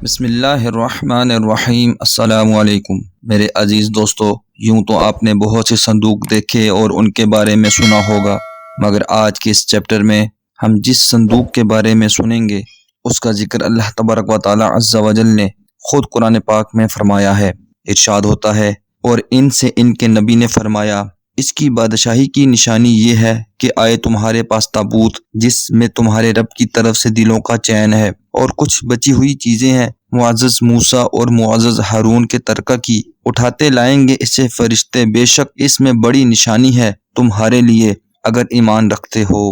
بسم اللہ الرحمن الرحیم۔ السلام علیکم میرے عزیز دوستو، یوں تو آپ نے بہت سے صندوق دیکھے اور ان کے بارے میں سنا ہوگا، مگر آج کے اس چیپٹر میں ہم جس صندوق کے بارے میں سنیں گے اس کا ذکر اللہ تبارک و تعالی عز و جل نے خود قرآن پاک میں فرمایا ہے۔ ارشاد ہوتا ہے، اور ان سے ان کے نبی نے فرمایا، اس کی بادشاہی کی نشانی یہ ہے کہ آئے تمہارے پاس تابوت جس میں تمہارے رب کی طرف سے دلوں کا چین ہے، اور کچھ بچی ہوئی چیزیں ہیں معزز موسیٰ اور معزز ہارون کے ترکہ کی، اٹھاتے لائیں گے اسے فرشتے، بے شک اس میں بڑی نشانی ہے تمہارے لیے اگر ایمان رکھتے ہو۔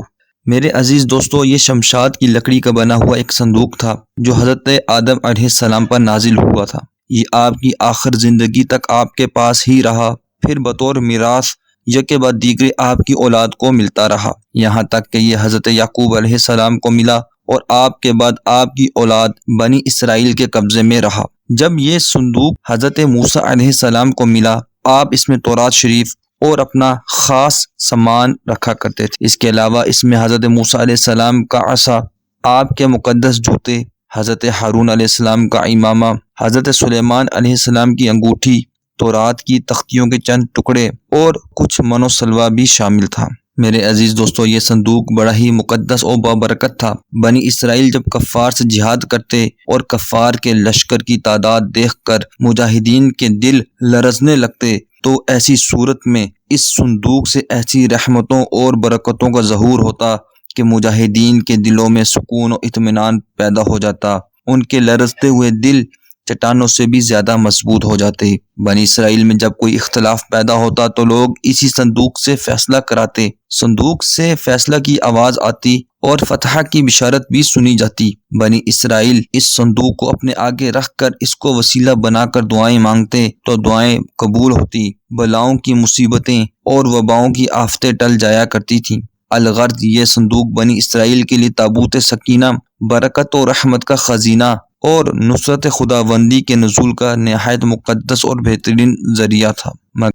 میرے عزیز دوستو، یہ شمشاد کی لکڑی کا بنا ہوا ایک صندوق تھا جو حضرت آدم علیہ السلام پر نازل ہوا تھا۔ یہ آپ کی آخر زندگی تک آپ کے پاس ہی رہا، پھر بطور میراث یکے بعد دیگرے آپ کی اولاد کو ملتا رہا، یہاں تک کہ یہ حضرت یعقوب علیہ السلام کو ملا اور آپ کے بعد آپ کی اولاد بنی اسرائیل کے قبضے میں رہا۔ جب یہ صندوق حضرت موسیٰ علیہ السلام کو ملا، آپ اس میں تورات شریف اور اپنا خاص سامان رکھا کرتے تھے۔ اس کے علاوہ اس میں حضرت موسیٰ علیہ السلام کا عصا، آپ کے مقدس جوتے، حضرت ہارون علیہ السلام کا امامہ، حضرت سلیمان علیہ السلام کی انگوٹھی، تورات کی تختیوں کے چند ٹکڑے اور کچھ من و سلوہ بھی شامل تھا۔ میرے عزیز دوستو، یہ صندوق بڑا ہی مقدس اور بابرکت تھا۔ بنی اسرائیل جب کفار سے جہاد کرتے اور کفار کے لشکر کی تعداد دیکھ کر مجاہدین کے دل لرزنے لگتے، تو ایسی صورت میں اس صندوق سے ایسی رحمتوں اور برکتوں کا ظہور ہوتا کہ مجاہدین کے دلوں میں سکون و اطمینان پیدا ہو جاتا، ان کے لرزتے ہوئے دل چٹانوں سے بھی زیادہ مضبوط ہو جاتے۔ بنی اسرائیل میں جب کوئی اختلاف پیدا ہوتا تو لوگ اسی صندوق سے فیصلہ کراتے، صندوق سے فیصلہ کی آواز آتی اور فتح کی بشارت بھی سنی جاتی۔ بنی اسرائیل اس صندوق کو اپنے آگے رکھ کر اس کو وسیلہ بنا کر دعائیں مانگتے تو دعائیں قبول ہوتی، بلاؤں کی مصیبتیں اور وباؤں کی آفتیں ٹل جایا کرتی تھیں۔ الغرض یہ صندوق بنی اسرائیل کے لیے تابوت سکینہ، برکت و رحمت کا خزینہ اور نصرت خداوندی کے نزول کا نہایت مقدس اور بہترین ذریعہ تھا۔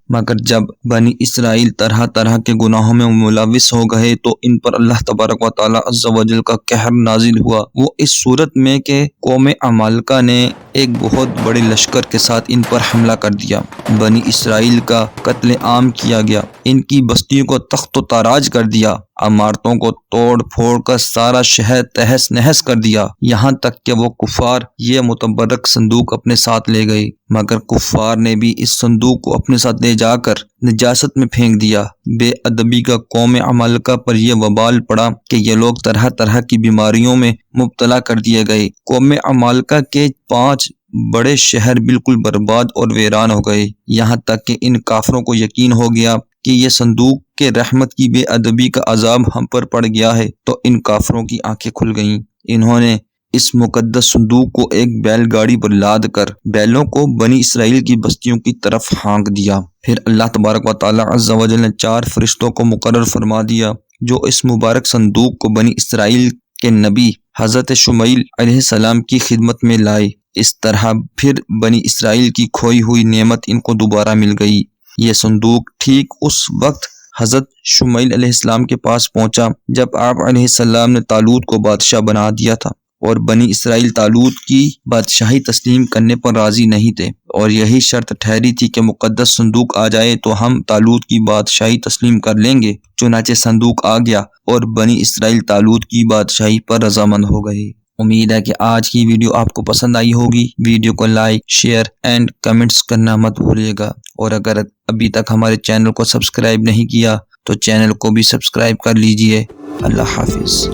مگر جب بنی اسرائیل طرح طرح کے گناہوں میں ملوث ہو گئے تو ان پر اللہ تبارک و تعالی عز و جل کا قہر نازل ہوا۔ وہ اس صورت میں کہ قوم عمالقہ نے ایک بہت بڑے لشکر کے ساتھ ان پر حملہ کر دیا، بنی اسرائیل کا قتل عام کیا گیا، ان کی بستیوں کو تخت و تاراج کر دیا، عمارتوں کو توڑ پھوڑ کر سارا شہر تہس نہس کر دیا، یہاں تک کہ وہ کفار یہ متبرک صندوق اپنے ساتھ لے گئے۔ مگر کفار نے بھی اس صندوق کو اپنے ساتھ لے جا کر نجاست میں پھینک دیا۔ بے ادبی کا قوم عمالقہ پر یہ وبال پڑا کہ یہ لوگ طرح طرح کی بیماریوں میں مبتلا کر دیے گئے۔ قوم عمالقہ کے 5 بڑے شہر بالکل برباد اور ویران ہو گئے، یہاں تک کہ ان کافروں کو یقین ہو گیا کہ یہ صندوق کے رحمت کی بے ادبی کا عذاب ہم پر پڑ گیا ہے، تو ان کافروں کی آنکھیں کھل گئیں۔ انہوں نے اس مقدس صندوق کو ایک بیل گاڑی پر لاد کر بیلوں کو بنی اسرائیل کی بستیوں کی طرف ہانک دیا۔ پھر اللہ تبارک و تعالی عز و جل نے 4 فرشتوں کو مقرر فرما دیا جو اس مبارک صندوق کو بنی اسرائیل کے نبی حضرت شمیل علیہ السلام کی خدمت میں لائے۔ اس طرح پھر بنی اسرائیل کی کھوئی ہوئی نعمت ان کو دوبارہ مل گئی۔ یہ صندوق ٹھیک اس وقت حضرت شمیل علیہ السلام کے پاس پہنچا جب آپ علیہ السلام نے طالوت کو بادشاہ بنا دیا تھا، اور بنی اسرائیل طالوت کی بادشاہی تسلیم کرنے پر راضی نہیں تھے، اور یہی شرط ٹھہری تھی کہ مقدس صندوق آ جائے تو ہم طالوت کی بادشاہی تسلیم کر لیں گے۔ چنانچہ صندوق آ گیا اور بنی اسرائیل طالوت کی بادشاہی پر رضامند ہو گئے۔ امید ہے کہ آج کی ویڈیو آپ کو پسند آئی ہوگی۔ ویڈیو کو لائک، شیئر اینڈ کمنٹس کرنا مت بھولیے گا، اور اگر ابھی تک ہمارے چینل کو سبسکرائب نہیں کیا تو چینل کو بھی سبسکرائب کر لیجئے۔ اللہ حافظ۔